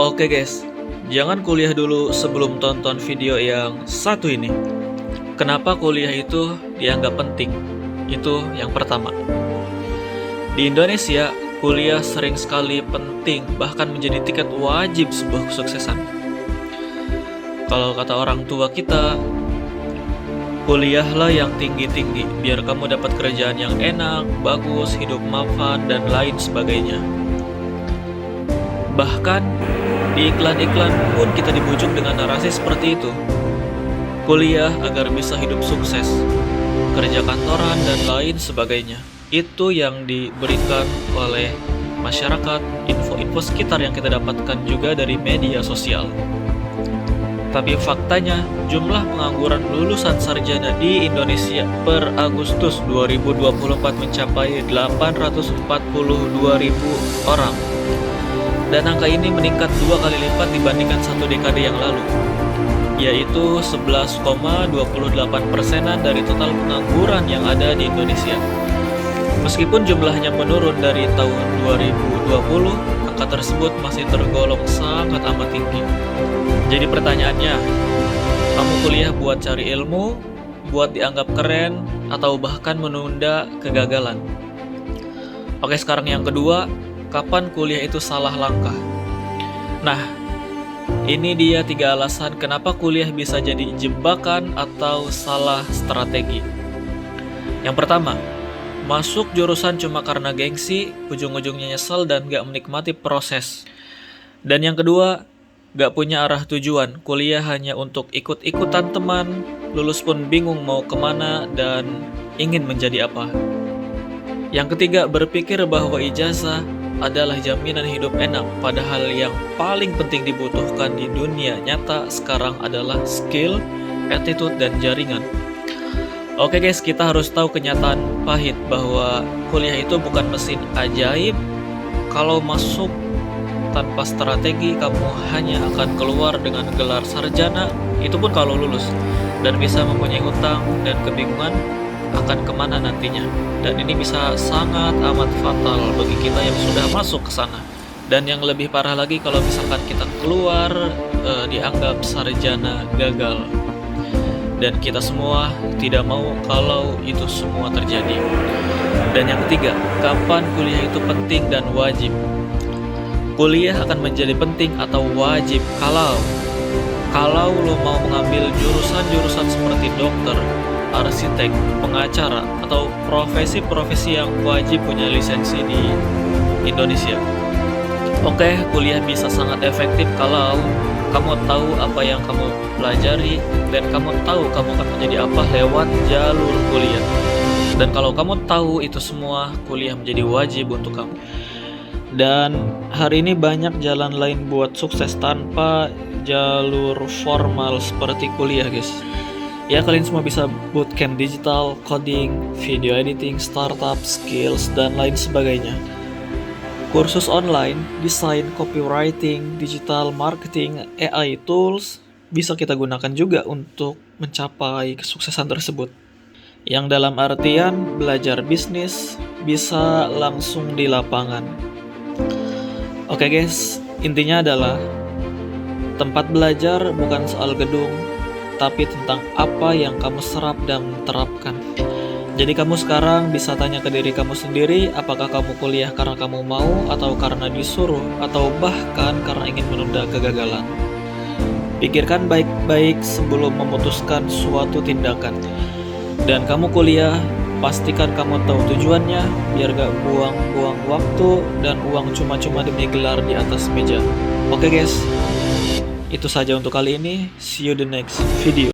Oke guys, jangan kuliah dulu sebelum tonton video yang satu ini. Kenapa kuliah itu dianggap penting? Itu yang pertama. Di Indonesia, kuliah sering sekali penting, bahkan menjadi tiket wajib sebuah kesuksesan. Kalau kata orang tua kita, kuliahlah yang tinggi-tinggi, biar kamu dapat kerjaan yang enak, bagus, hidup mapan, dan lain sebagainya. Bahkan di iklan-iklan pun kita dibujuk dengan narasi seperti itu. Kuliah agar bisa hidup sukses, kerja kantoran, dan lain sebagainya. Itu yang diberikan oleh masyarakat, info-info sekitar yang kita dapatkan juga dari media sosial. Tapi faktanya, jumlah pengangguran lulusan sarjana di Indonesia per Agustus 2024 mencapai 842.000 orang. Dan angka ini meningkat 2 kali lipat dibandingkan satu dekade yang lalu, yaitu 11,28% dari total pengangguran yang ada di Indonesia. Meskipun jumlahnya menurun dari tahun 2020, angka tersebut masih tergolong sangat amat tinggi. Jadi pertanyaannya, kamu kuliah buat cari ilmu, buat dianggap keren, atau bahkan menunda kegagalan? Oke, sekarang yang kedua, kapan kuliah itu salah langkah? Nah, ini dia 3 alasan kenapa kuliah bisa jadi jebakan atau salah strategi. Yang pertama, masuk jurusan cuma karena gengsi, ujung-ujungnya nyesel dan gak menikmati proses. Dan yang kedua, gak punya arah tujuan, kuliah hanya untuk ikut-ikutan teman, lulus pun bingung mau kemana dan ingin menjadi apa. Yang ketiga, berpikir bahwa ijazah adalah jaminan hidup enak, padahal yang paling penting dibutuhkan di dunia nyata sekarang adalah skill, attitude, dan jaringan. Oke guys, kita harus tahu kenyataan pahit bahwa kuliah itu bukan mesin ajaib. Kalau masuk tanpa strategi, kamu hanya akan keluar dengan gelar sarjana, itu pun kalau lulus, dan bisa mempunyai hutang dan kebingungan akan kemana nantinya. Dan ini bisa sangat amat fatal bagi kita yang sudah masuk ke sana. Dan yang lebih parah lagi kalau misalkan kita keluar dianggap sarjana gagal. Dan kita semua tidak mau kalau itu semua terjadi. Dan yang ketiga, kapan kuliah itu penting dan wajib? Kuliah akan menjadi penting atau wajib kalau lo mau mengambil jurusan-jurusan seperti dokter, arsitek, pengacara, atau profesi-profesi yang wajib punya lisensi di Indonesia. Oke, kuliah bisa sangat efektif kalau kamu tahu apa yang kamu pelajari dan kamu tahu kamu akan menjadi apa lewat jalur kuliah. Dan kalau kamu tahu itu semua, kuliah menjadi wajib untuk kamu. Dan hari ini banyak jalan lain buat sukses tanpa jalur formal seperti kuliah guys. Ya, kalian semua bisa bootcamp digital, coding, video editing, startup, skills, dan lain sebagainya. Kursus online, desain, copywriting, digital marketing, AI tools bisa kita gunakan juga untuk mencapai kesuksesan tersebut. Yang dalam artian belajar bisnis bisa langsung di lapangan. Oke guys, intinya adalah tempat belajar bukan soal gedung, tapi tentang apa yang kamu serap dan terapkan. Jadi kamu sekarang bisa tanya ke diri kamu sendiri, apakah kamu kuliah karena kamu mau, atau karena disuruh, atau bahkan karena ingin menunda kegagalan. Pikirkan baik-baik sebelum memutuskan suatu tindakan. Dan kamu kuliah, pastikan kamu tahu tujuannya, biar gak buang-buang waktu dan uang cuma-cuma demi gelar di atas meja. Oke guys, itu saja untuk kali ini. See you the next video.